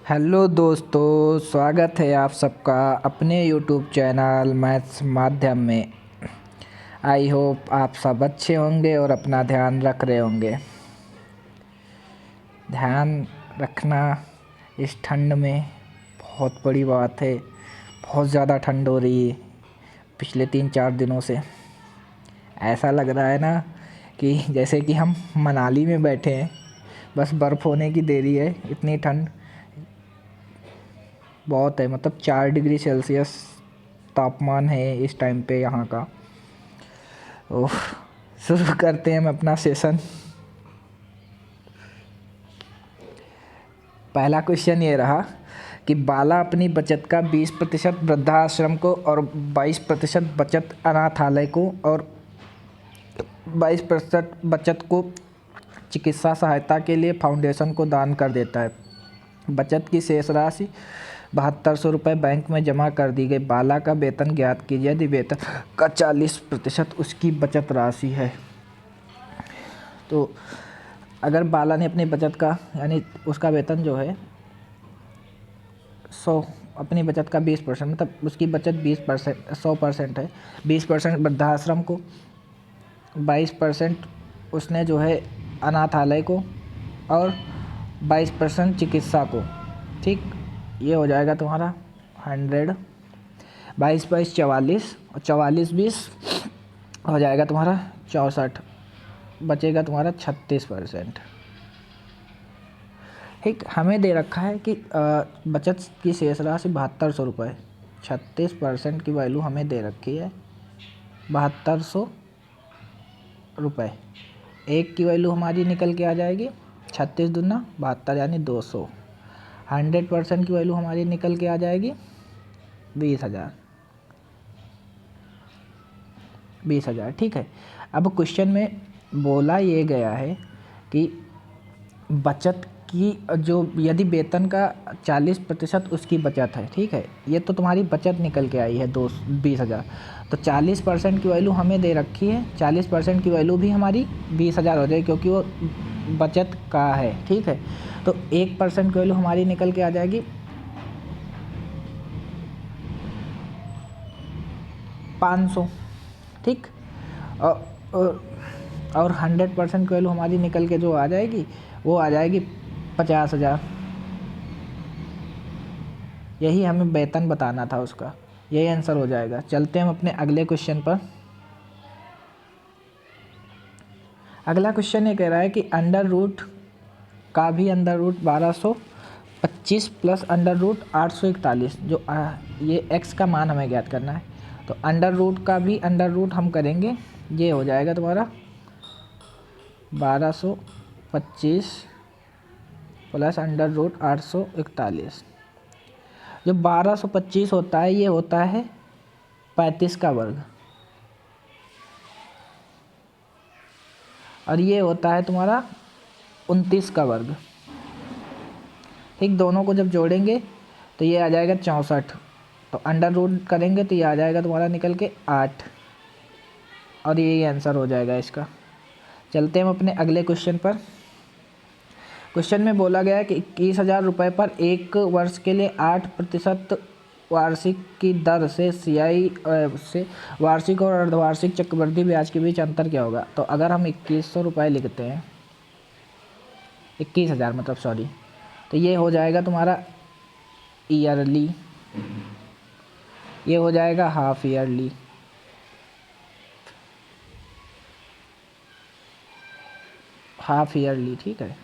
Hello दोस्तों, स्वागत है आप सबका अपने यूट्यूब चैनल मैथ्स माध्यम में। आई होप आप सब अच्छे होंगे और अपना ध्यान रख रहे होंगे। ध्यान रखना इस ठंड में बहुत बड़ी बात है। बहुत ज़्यादा ठंड हो रही है पिछले 3-4 दिनों से। ऐसा लग रहा है ना कि जैसे कि हम मनाली में बैठे हैं, बस बर्फ़ होने की देरी है। इतनी ठंड बहुत है, मतलब 4 डिग्री सेल्सियस तापमान है इस टाइम पे यहाँ का। ओह, शुरू करते हैं हम अपना सेशन। पहला क्वेश्चन ये रहा कि बाला अपनी बचत का 20% वृद्धाश्रम को और 22% बचत अनाथालय को और 22% बचत को चिकित्सा सहायता के लिए फाउंडेशन को दान कर देता है। बचत की शेष राशि 7200 रुपये बैंक में जमा कर दी गई। बाला का वेतन ज्ञात कीजिए यदि वेतन का 40% उसकी बचत राशि है। तो अगर बाला ने अपनी बचत का यानी उसका वेतन जो है 100, अपनी बचत का 20% मतलब उसकी बचत 20% 100% है। 20% वृद्धाश्रम को, 22% उसने जो है अनाथालय को और 22% चिकित्सा को। ठीक, ये हो जाएगा तुम्हारा 100। 22 44 और 44 20 हो जाएगा तुम्हारा 64, बचेगा तुम्हारा 36%। ठीक, हमें दे रखा है कि बचत की शेष राशि 7200 रुपये। 36% की वैल्यू हमें दे रखी है 7200 रुपये। एक की वैल्यू हमारी निकल के आ जाएगी 36 दूना 72 यानी 200। 100% की वैल्यू हमारी निकल के आ जाएगी 20,000। 20,000 ठीक है। अब क्वेश्चन में बोला ये गया है कि बचत की जो यदि वेतन का 40% उसकी बचत है। ठीक है, ये तो तुम्हारी बचत निकल के आई है 20,000। तो 40% की वैल्यू हमें दे रखी है। 40% की वैल्यू भी हमारी 20,000 हो जाएगी क्योंकि वो बचत का है। ठीक है, तो 1% की वैल्यू हमारी निकल के आ जाएगी 500। ठीक, और 100% की वैल्यू हमारी निकल के जो आ जाएगी वो आ जाएगी 50,000। यही हमें वेतन बताना था उसका, यही आंसर हो जाएगा। चलते हैं हम अपने अगले क्वेश्चन पर। अगला क्वेश्चन ये कह रहा है कि अंडर रूट का भी under root 1225 plus under root 841 जो ये x का मान हमें ज्ञात करना है। तो अंडर रूट का भी अंडर रूट हम करेंगे, ये हो जाएगा तुम्हारा 1225 प्लस अंडर रूट 841। जो 1225 होता है ये होता है 35 का वर्ग, और ये होता है तुम्हारा 29 का वर्ग। ठीक, दोनों को जब जोड़ेंगे तो ये आ जाएगा 64। तो अंडर रूट करेंगे तो ये आ जाएगा तुम्हारा निकल के 8, और यही आंसर हो जाएगा इसका। चलते हैं हम अपने अगले क्वेश्चन पर। क्वेश्चन में बोला गया है कि 21,000 रुपये पर एक वर्ष के लिए 8% वार्षिक की दर से सीआई से वार्षिक और अर्धवार्षिक चक्रवृद्धि ब्याज के बीच अंतर क्या होगा। तो अगर हम 2100 रुपये लिखते हैं, 21,000 मतलब सॉरी, तो ये हो जाएगा तुम्हारा ईयरली, ये हो जाएगा हाफ ईयरली। हाफ ईयरली ठीक है।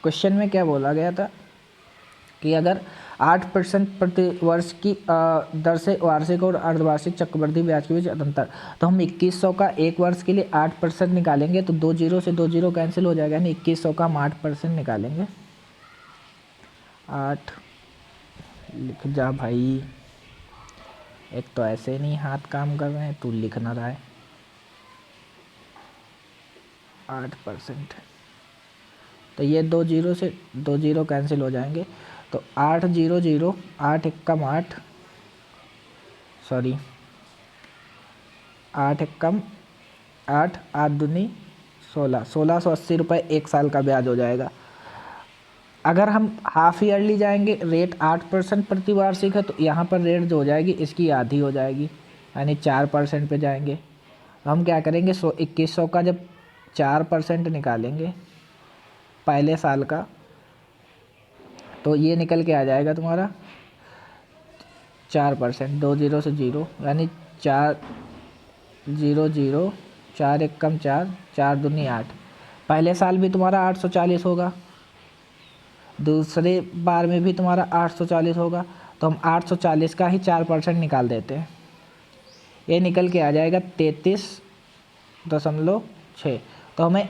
क्वेश्चन में क्या बोला गया था कि अगर 8% प्रति वर्ष की दर से वार्षिक और अर्धवार्षिक चक्रवृद्धि ब्याज के बीच अंतर, तो हम 2100 का एक वर्ष के लिए 8% निकालेंगे तो 2 जीरो से 2 जीरो कैंसिल हो जाएगा, यानी 2100 का हम 8% निकालेंगे। 8 लिख जा भाई, एक तो ऐसे नहीं हाथ काम कर रहे हैं, तू लिख ना रहा है। 8%, तो ये 2 जीरो से 2 जीरो कैंसिल हो जाएंगे। तो 8 0 0 8 एकम 8, सॉरी 8 एकम 8, 8 दूनी 16, 1680 रुपये एक साल का ब्याज हो जाएगा। अगर हम हाफ ईयरली जाएंगे, रेट 8% प्रतिवार्षिक है, तो यहाँ पर रेट जो हो जाएगी इसकी आधी हो जाएगी, यानी 4% पे जाएंगे। तो हम क्या करेंगे, 2100 का जब 4% निकालेंगे पहले साल का, तो ये निकल के आ जाएगा तुम्हारा 4%, 2 जीरो से जीरो, यानी 400, 4 एक कम 4, 4 दूनी 8। पहले साल भी तुम्हारा 840 होगा, दूसरे बार में भी तुम्हारा 840 होगा। तो हम 840 का ही 4% निकाल देते हैं, ये निकल के आ जाएगा 33.6। तो हमें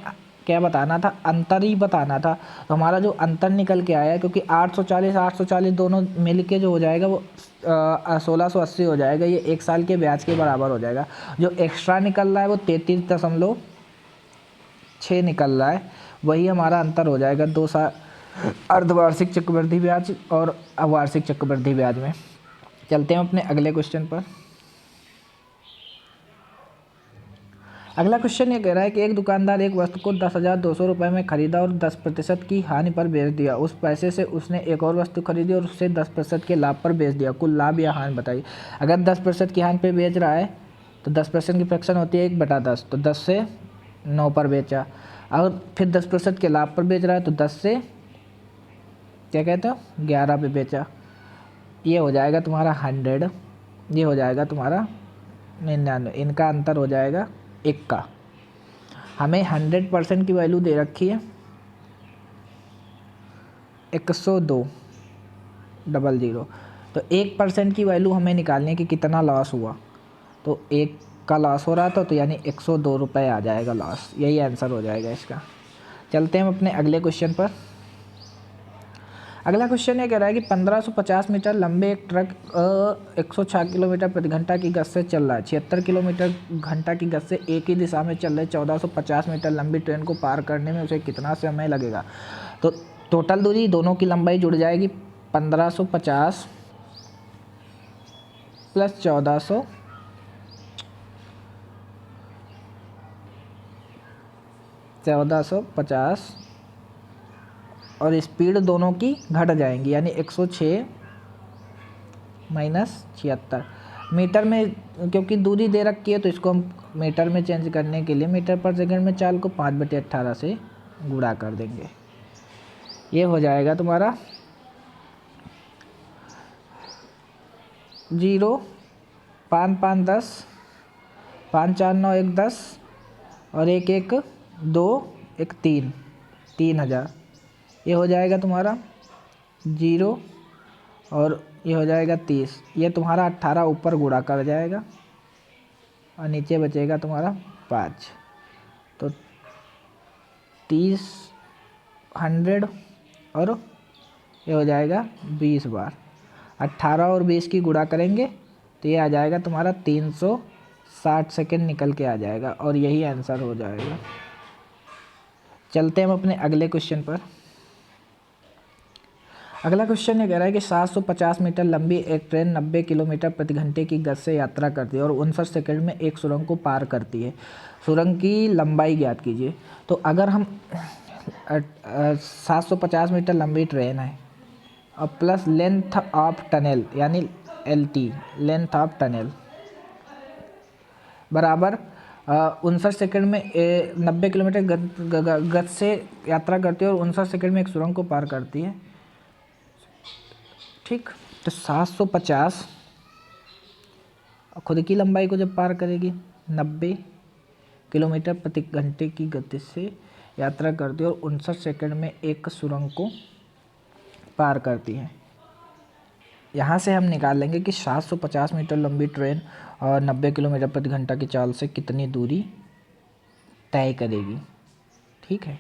क्या बताना था, अंतर ही बताना था। तो हमारा जो अंतर निकल के आया, क्योंकि 840 दोनों मिल के जो हो जाएगा वो 1680 हो जाएगा, ये एक साल के ब्याज के बराबर हो जाएगा। जो एक्स्ट्रा निकल रहा है वो 33.6 निकल रहा है, वही हमारा अंतर हो जाएगा 2 साल अर्धवार्षिक चक्रवृद्धि ब्याज और वार्षिक चक्रवृद्धि ब्याज में। चलते हैं अपने अगले क्वेश्चन पर। अगला क्वेश्चन ये कह रहा है कि एक दुकानदार एक वस्तु को 10,200 रुपये में खरीदा और 10% की हानि पर बेच दिया। उस पैसे से उसने एक और वस्तु खरीदी और उसे 10% के लाभ पर बेच दिया। कुल लाभ या हानि बताइए। अगर 10% की हानि पर बेच रहा है तो 10% की फ्रैक्शन होती है 1/10, तो 10 से 9 पर बेचा। और फिर 10% के लाभ पर बेच रहा है तो 10 से क्या कहते हो 11 पे बेचा। ये हो जाएगा तुम्हारा 100, ये हो जाएगा तुम्हारा 99, इनका अंतर हो जाएगा 1 का। हमें 100% की वैल्यू दे रखी है 102.00, तो 1% की वैल्यू हमें निकालनी है कि कितना लॉस हुआ। तो 1 का लॉस हो रहा था, तो यानी 102 रुपये आ जाएगा लॉस, यही आंसर हो जाएगा इसका। चलते हैं हम अपने अगले क्वेश्चन पर। अगला क्वेश्चन ये कह रहा है कि 1550 मीटर लंबे एक ट्रक 106 किलोमीटर प्रति घंटा की गति से चल रहा है। 76 किलोमीटर घंटा की गति से एक ही दिशा में चल रहे 1450 मीटर लंबी ट्रेन को पार करने में उसे कितना समय लगेगा। तो टोटल दूरी दोनों की लंबाई जुड़ जाएगी 1550 प्लस 1450 और स्पीड दोनों की घट जाएंगी, यानी 106 माइनस 76 मीटर में, क्योंकि दूरी दे रखी है तो इसको हम मीटर में चेंज करने के लिए मीटर पर सेकंड में चाल को 5/18 से गुणा कर देंगे। ये हो जाएगा तुम्हारा 0, 5 5 10, 5 4 9 1 10 और 1 1 2 1 3, 3000। ये हो जाएगा तुम्हारा 0 और ये हो जाएगा 30। ये तुम्हारा 18 ऊपर गुणा कर जाएगा और नीचे बचेगा तुम्हारा 5। तो 30 100 और ये हो जाएगा 20 बार। 18 और 20 की गुणा करेंगे तो ये आ जाएगा तुम्हारा 360 सेकेंड निकल के आ जाएगा और यही आंसर हो जाएगा। चलते हैं हम अपने अगले क्वेश्चन पर। अगला क्वेश्चन ये कह रहा है कि 750 मीटर लंबी एक ट्रेन 90 किलोमीटर प्रति घंटे की गति से यात्रा करती है और 59 सेकंड में एक सुरंग को पार करती है। सुरंग की लंबाई ज्ञात कीजिए। तो अगर हम 750 मीटर लंबी ट्रेन है और प्लस लेंथ ऑफ टनल यानी LT, लेंथ ऑफ टनल बराबर 59 सेकंड में 90 किलोमीटर गति से यात्रा करती है और 59 सेकंड में एक सुरंग को पार करती है। ठीक, तो 750 खुद की लंबाई को जब पार करेगी 90 किलोमीटर प्रति घंटे की गति से यात्रा करती है और 59 सेकंड में एक सुरंग को पार करती है। यहाँ से हम निकाल लेंगे कि 750 मीटर लंबी ट्रेन और 90 किलोमीटर प्रति घंटा की चाल से कितनी दूरी तय करेगी। ठीक है,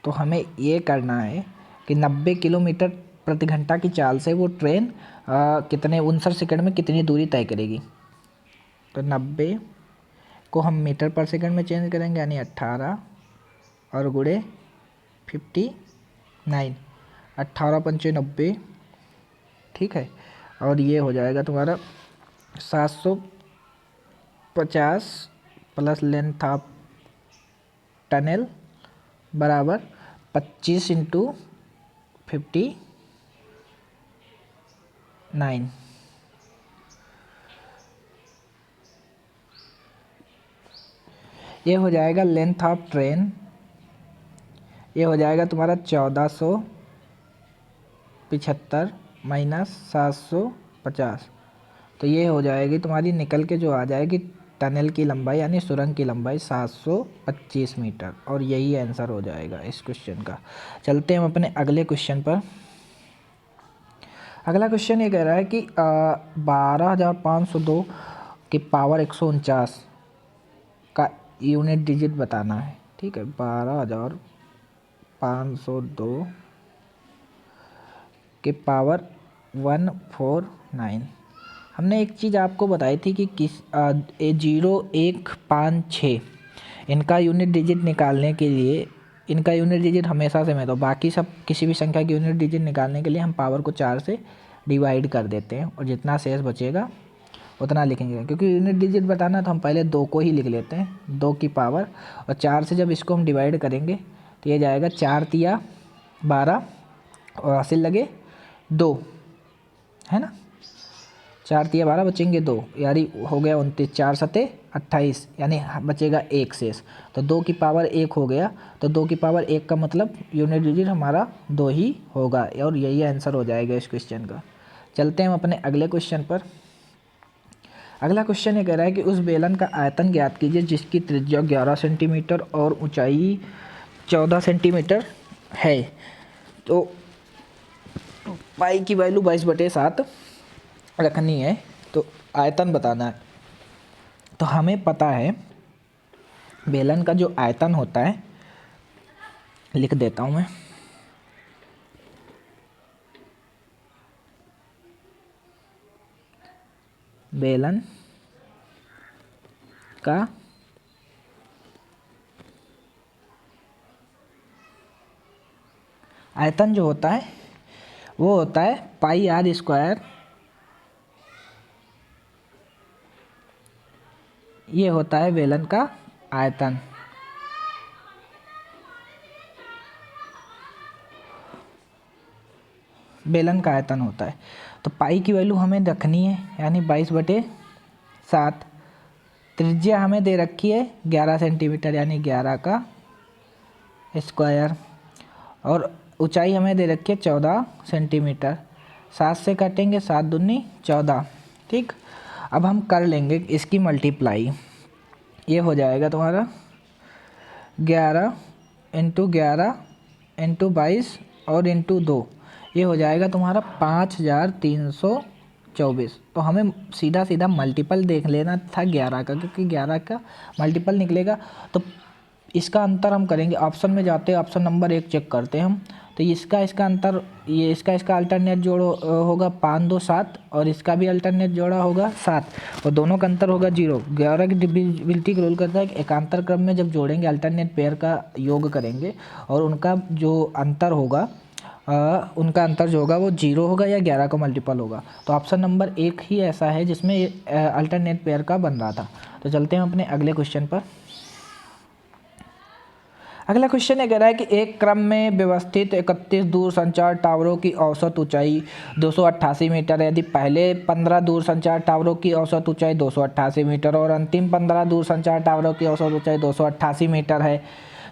तो हमें ये करना है कि 90 किलोमीटर प्रति घंटा की चाल से वो ट्रेन कितने 59 सेकंड में कितनी दूरी तय करेगी। तो 90 को हम मीटर पर सेकंड में चेंज करेंगे, यानी 18 और गुणे 59, 18 पंचे 90। ठीक है, और ये हो जाएगा तुम्हारा 750 प्लस लेंथ ऑफ टनल बराबर 25 इंटू 59, ये हो जाएगा लेंथ ऑफ ट्रेन, ये हो जाएगा तुम्हारा 1475 माइनस 750, तो ये हो जाएगी तुम्हारी निकल के जो आ जाएगी टनल की लंबाई यानी सुरंग की लंबाई 725 मीटर, और यही आंसर हो जाएगा इस क्वेश्चन का। चलते हैं हम अपने अगले क्वेश्चन पर। अगला क्वेश्चन ये कह रहा है कि 12,502 की पावर 149 का यूनिट डिजिट बताना है। ठीक है, 12,502 के पावर 149। हमने एक चीज़ आपको बताई थी कि 0, 1, 5, 6 इनका यूनिट डिजिट निकालने के लिए, इनका यूनिट डिजिट हमेशा से मैं तो बाकी सब किसी भी संख्या की यूनिट डिजिट निकालने के लिए हम पावर को 4 से डिवाइड कर देते हैं और जितना शेष बचेगा उतना लिखेंगे। क्योंकि यूनिट डिजिट बताना तो हम पहले 2 को ही लिख लेते हैं, 2 की पावर, और 4 से जब इसको हम डिवाइड करेंगे तो ये जाएगा 4 तिया 12 और हासिल लगे 2, है ना। 4 तिया 12 बचेंगे 2, यानी हो गया 29, 4 सते 28, यानी बचेगा 1 शेष। तो 2 की पावर 1 हो गया, तो 2 की पावर 1 का मतलब यूनिट डिजिट हमारा 2 ही होगा, और यही आंसर हो जाएगा इस क्वेश्चन का। चलते हैं हम अपने अगले क्वेश्चन पर। अगला क्वेश्चन ये कह रहा है कि उस बेलन का आयतन ज्ञात कीजिए जिसकी त्रिज्या 11 सेंटीमीटर और ऊंचाई 14 सेंटीमीटर है। तो पाई की वैल्यू 22/7 रखनी है, तो आयतन बताना है। तो हमें पता है बेलन का जो आयतन होता है, लिख देता हूँ मैं, बेलन का आयतन जो होता है वो होता है पाई r स्क्वायर, ये होता है बेलन का आयतन। बेलन का आयतन होता है, तो पाई की वैल्यू हमें रखनी है यानी 22/7। त्रिज्या हमें दे रखी है 11 सेंटीमीटर यानी 11 का स्क्वायर, और ऊंचाई हमें दे रखी है 14 सेंटीमीटर। 7 से काटेंगे 7 दूनी 14। ठीक, अब हम कर लेंगे इसकी मल्टीप्लाई। ये हो जाएगा तुम्हारा 11 इंटू 11 इंटू 22 और इंटू 2, ये हो जाएगा तुम्हारा 5324। तो हमें सीधा सीधा मल्टीपल देख लेना था 11 का, क्योंकि 11 का मल्टीपल निकलेगा। तो इसका अंतर हम करेंगे, ऑप्शन में जाते हैं, ऑप्शन नंबर 1 चेक करते हैं हम। तो इसका अंतर, ये इसका अल्टरनेट जोड़ होगा 5 2 7, और इसका भी अल्टरनेट जोड़ा होगा 7, और दोनों का अंतर होगा 0। 11 की डिविजिबिलिटी का रूल करता है कि एकांतर क्रम में जब जोड़ेंगे अल्टरनेट पेयर का योग करेंगे और उनका जो अंतर होगा उनका अंतर जो होगा वो 0 होगा या 11 का मल्टीपल होगा। तो ऑप्शन नंबर 1 ही ऐसा है जिसमें अल्टरनेट पेयर का बन रहा था। तो चलते हैं अपने अगले क्वेश्चन पर। अगला क्वेश्चन ये कह रहा है कि एक क्रम में व्यवस्थित 31 दूरसंचार टावरों की औसत ऊंचाई 288 मीटर है। यदि पहले 15 दूरसंचार टावरों की औसत ऊंचाई 288 मीटर और अंतिम 15 दूरसंचार टावरों की औसत ऊंचाई 288 मीटर है,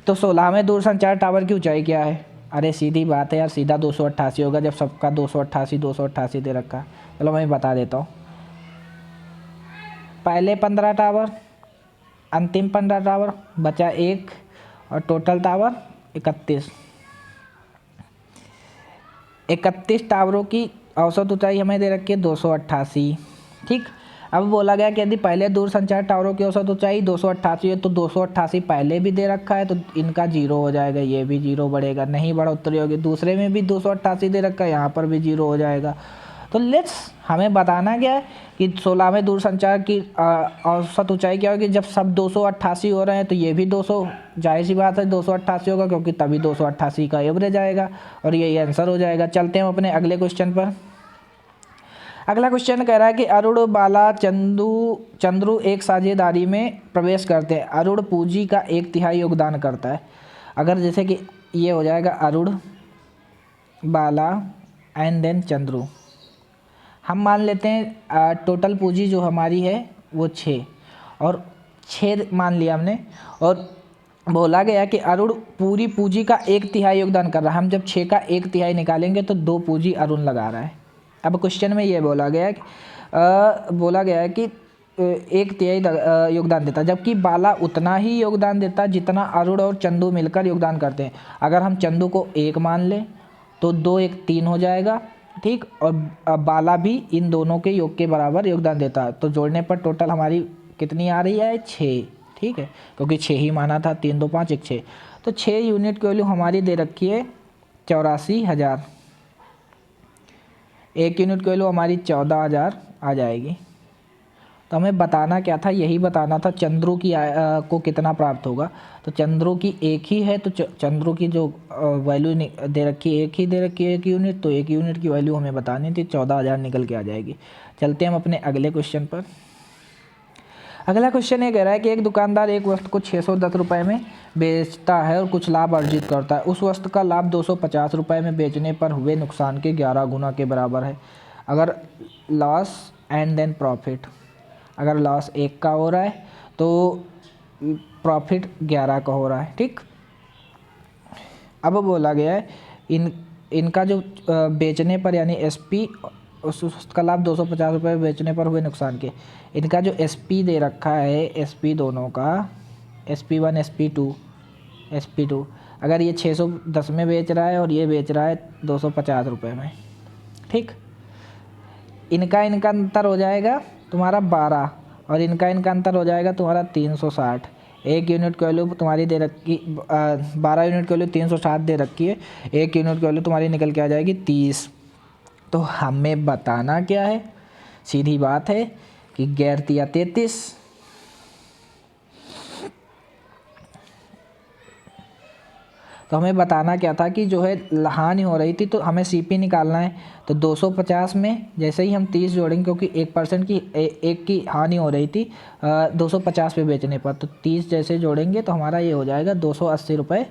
तो 16वें दूरसंचार टावर की ऊंचाई क्या है? अरे सीधी बात है यार, सीधा 288 होगा जब सबका 288 दे रखा है। चलो मैं बता देता हूँ। पहले 15 टावर, अंतिम 15 टावर, बचा 1, और टोटल टावर 31। 31 टावरों की औसत ऊंचाई हमें दे रखी है 288। ठीक, अब बोला गया कि यदि पहले दूरसंचार टावरों की औसत ऊंचाई 288 है तो 288 पहले भी दे रखा है, तो इनका 0 हो जाएगा, ये भी 0 बढ़ेगा, नहीं बढ़ोतरी होगी। दूसरे में भी 288 दे रखा है, यहाँ पर भी 0 हो जाएगा। तो लेट्स, हमें बताना क्या है कि 16वें दूरसंचार की औसत ऊंचाई क्या होगी। जब सब 288 हो रहे हैं तो ये भी 200, जाहिर सी बात है 288 होगा, क्योंकि तभी 288 का एवरेज आएगा, और यही आंसर हो जाएगा। चलते हैं अपने अगले क्वेश्चन पर। अगला क्वेश्चन कह रहा है कि अरुण, बाला, चंद्रू एक साझेदारी में प्रवेश करते हैं। अरुण पूंजी का 1/3 योगदान करता है। अगर जैसे कि ये हो जाएगा अरुण, बाला एंड देन चंद्रू। हम मान लेते हैं टोटल पूंजी जो हमारी है वो 6, और 6 मान लिया हमने, और बोला गया कि अरुण पूरी पूंजी का 1/3 योगदान कर रहा है। हम जब 6 का 1/3 निकालेंगे तो 2 पूंजी अरुण लगा रहा है। अब क्वेश्चन में ये बोला गया है कि 1/3 योगदान देता, जबकि बाला उतना ही योगदान देता जितना अरुण और चंदू मिलकर योगदान करते हैं। अगर हम चंदू को 1 मान लें तो 2 1 3 हो जाएगा, ठीक। और बाला भी इन दोनों के योग के बराबर योगदान देता है, तो जोड़ने पर टोटल हमारी कितनी आ रही है? 6, ठीक है, क्योंकि 6 ही माना था, 3 2 5 1 6। तो 6 यूनिट की वैल्यू हमारी दे रखी है 84,000। 1 यूनिट की वैल्यू हमारी 14,000 आ जाएगी। तो हमें बताना क्या था? यही बताना था चंद्रू की को कितना प्राप्त होगा। तो चंद्रू की 1 ही है, तो चंद्रू की जो वैल्यू दे रखी है 1 ही दे रखी है 1 यूनिट, तो 1 यूनिट की वैल्यू हमें बतानी थी, 14,000 निकल के आ जाएगी। चलते हैं हम अपने अगले क्वेश्चन पर। अगला क्वेश्चन ये कह रहा है कि एक दुकानदार एक वस्तु को 610 रुपये में बेचता है और कुछ लाभ अर्जित करता है। उस वस्तु का लाभ 250 रुपये में बेचने पर हुए नुकसान के 11 गुना के बराबर है। अगर लॉस एंड देन प्रॉफिट, अगर लॉस 1 का हो रहा है तो प्रॉफिट 11 का हो रहा है, ठीक। अब बोला गया है इनका जो बेचने पर यानी एसपी, उसका लाभ 250 रुपये बेचने पर हुए नुकसान के, इनका जो एसपी दे रखा है, एसपी दोनों का, SP1 SP2, अगर ये 610 में बेच रहा है और ये बेच रहा है 250 रुपये में, ठीक। इनका अंतर हो जाएगा तुम्हारा 12, और इनका अंतर हो जाएगा तुम्हारा 360। 1 यूनिट की वैल्यू तुम्हारी दे रखी 12 यूनिट की वैल्यू 360 दे रखी है, 1 यूनिट की वैल्यू तुम्हारी निकल के आ जाएगी 30। तो हमें बताना क्या है? सीधी बात है कि 11 या 33। तो हमें बताना क्या था कि जो है हानि हो रही थी, तो हमें सीपी निकालना है। तो 250 में जैसे ही हम 30 जोड़ेंगे, क्योंकि 1% की एक की हानि हो रही थी 250 पे बेचने पर, तो 30 जैसे जोड़ेंगे तो हमारा ये हो जाएगा 280 रुपये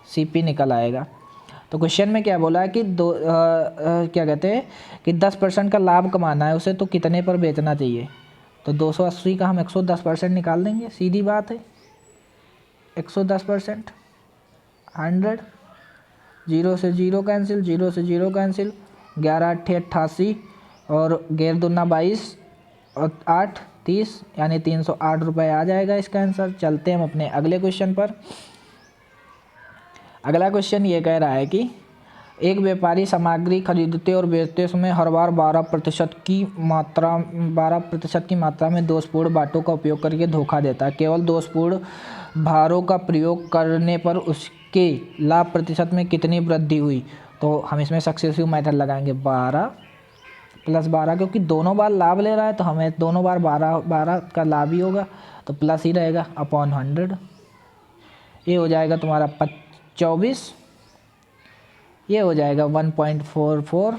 सीपी निकल आएगा। तो क्वेश्चन में क्या बोला है कि क्या कहते हैं कि 10% का लाभ कमाना है उसे, तो कितने पर बेचना चाहिए? तो 280 का हम 110% निकाल देंगे, सीधी बात है। 110%, 100, 0 से 0 कैंसिल, 0 से 0 कैंसिल, 11 8 88, और 11 दूना 22 और 8 30, यानी 308 रुपये आ जाएगा इसका आंसर। चलते हैं हम अपने अगले क्वेश्चन पर। अगला क्वेश्चन ये कह रहा है कि एक व्यापारी सामग्री खरीदते और बेचते समय हर बार 12% की मात्रा में दोषपूर्ण बाटों का उपयोग करके धोखा देता है। केवल दोषपूर्ण भारों का प्रयोग करने पर उसके लाभ प्रतिशत में कितनी वृद्धि हुई? तो हम इसमें सक्सेसिव मेथड लगाएंगे 12 + 12, क्योंकि दोनों बार लाभ ले रहा है तो हमें दोनों बार 12 का लाभ ही होगा, तो प्लस ही रहेगा अपॉन 100। ये हो जाएगा तुम्हारा 24, ये हो जाएगा 1.44,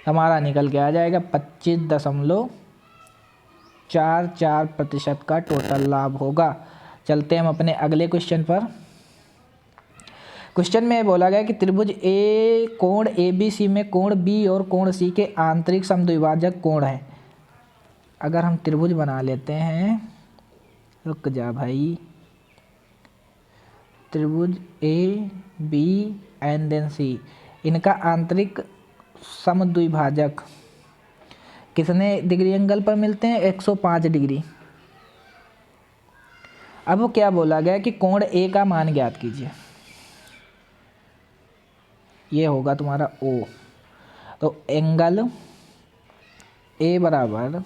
हमारा निकल के आ जाएगा 25.44% का टोटल लाभ होगा। चलते हैं हम अपने अगले क्वेश्चन पर। क्वेश्चन में बोला गया कि त्रिभुज ए कोण ABC में कोण B और कोण C के आंतरिक समद्विभाजक कोण है। अगर हम त्रिभुज बना लेते हैं, रुक जा भाई, त्रिभुज AB एंड देन C, इनका आंतरिक समद्विभाजक कितने डिग्री एंगल पर मिलते हैं? 105 डिग्री। अब क्या बोला गया कि कोण A का मान ज्ञात कीजिए। ये होगा तुम्हारा O, तो एंगल A बराबर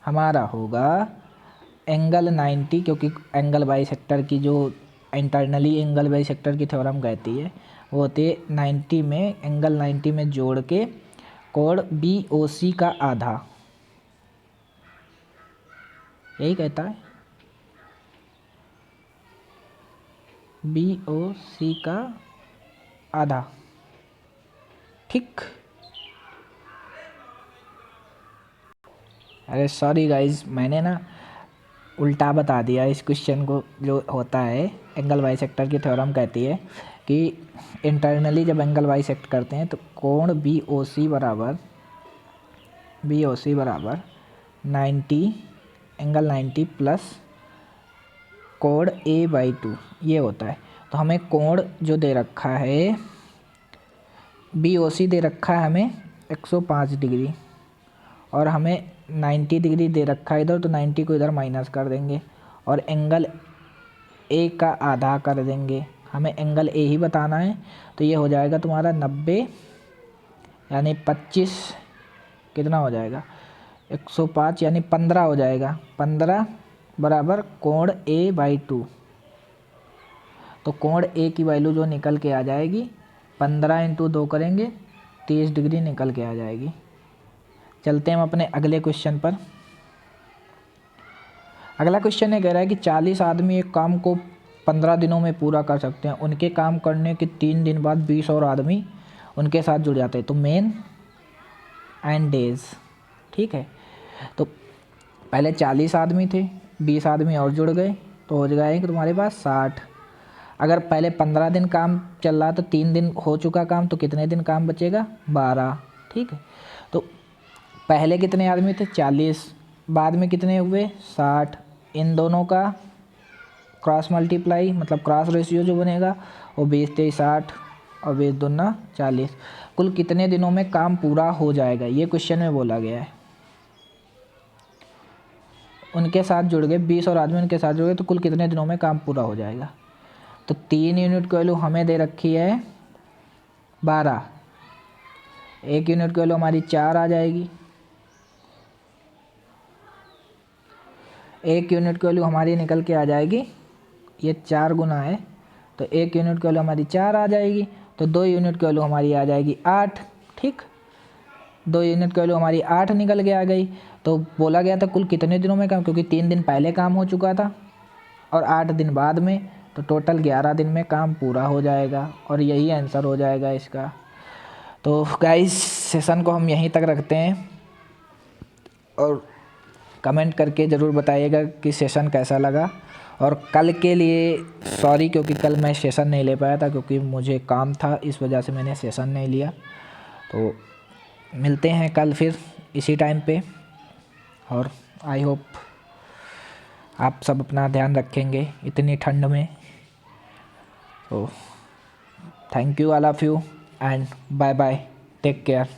हमारा होगा एंगल 90, क्योंकि एंगल बाइसेक्टर की जो इंटरनली एंगल बाइसेक्टर की थ्योरम कहती है वो होती है 90 में, एंगल 90 में जोड़ के कोण BOC का आधा, यही कहता है BOC का आधा, ठीक। अरे सॉरी गाइज, मैंने ना उल्टा बता दिया इस क्वेश्चन को। जो होता है एंगल बाइसेक्टर की थ्योरम कहती है कि इंटरनली जब एंगल बाइसेक्ट करते हैं तो कोण बी ओ सी बराबर 90 एंगल 90 प्लस कोण A/2 ये होता है। तो हमें कोण जो दे रखा है बी ओ सी दे रखा है हमें 105 डिग्री और हमें 90 डिग्री दे रखा है इधर, तो 90 को इधर माइनस कर देंगे और एंगल ए का आधा कर देंगे। हमें एंगल ए ही बताना है, तो ये हो जाएगा तुम्हारा 90 यानी 25 कितना हो जाएगा 105 यानी 15 हो जाएगा। 15 बराबर कोण A/2। तो कोण ए की वैल्यू जो निकल के आ जाएगी 15 × 2 करेंगे 30 डिग्री निकल के आ जाएगी। चलते हैं हम अपने अगले क्वेश्चन पर। अगला क्वेश्चन ये कह रहा है कि 40 आदमी एक काम को 15 दिनों में पूरा कर सकते हैं। उनके काम करने के 3 दिन बाद 20 और आदमी उनके साथ जुड़ जाते हैं। तो मेन एंड डेज, ठीक है। तो पहले 40 आदमी थे, 20 आदमी और जुड़ गए तो हो जाएगा तुम्हारे पास 60। अगर पहले 15 दिन काम चल रहा तो 3 दिन हो चुका काम, तो कितने दिन काम बचेगा 12, ठीक है। तो पहले कितने आदमी थे 40, बाद में कितने हुए 60। इन दोनों का क्रॉस मल्टीप्लाई मतलब क्रॉस रेशियो जो बनेगा वो 20 × 60 और 20 दूना 40। कुल कितने दिनों में काम पूरा हो जाएगा ये क्वेश्चन में बोला गया है। उनके साथ जुड़ गए 20 और आदमी उनके साथ जुड़ गए तो कुल कितने दिनों में काम पूरा हो जाएगा। तो 3 यूनिट की वैल्यू हमें दे रखी है 12, 1 यूनिट की वैल्यू हमारी 4 आ जाएगी, 1 यूनिट की वैल्यू हमारी निकल के आ जाएगी, ये 4 गुना है तो 1 यूनिट की वैल्यू हमारी 4 आ जाएगी। तो 2 यूनिट की वैल्यू हमारी आ जाएगी 8, ठीक। 2 यूनिट की वैल्यू हमारी 8 निकल के आ गई। तो बोला गया था कुल कितने दिनों में काम, क्योंकि 3 दिन पहले काम हो चुका था और 8 दिन बाद में, तो टोटल 11 दिन में काम पूरा हो जाएगा और यही आंसर हो जाएगा इसका। तो गाइस सेशन को हम यहीं तक रखते हैं और कमेंट करके ज़रूर बताइएगा कि सेशन कैसा लगा। और कल के लिए सॉरी, क्योंकि कल मैं सेशन नहीं ले पाया था क्योंकि मुझे काम था, इस वजह से मैंने सेशन नहीं लिया। तो मिलते हैं कल फिर इसी टाइम पे और आई होप आप सब अपना ध्यान रखेंगे इतनी ठंड में। तो thank you all of you and bye bye, take care.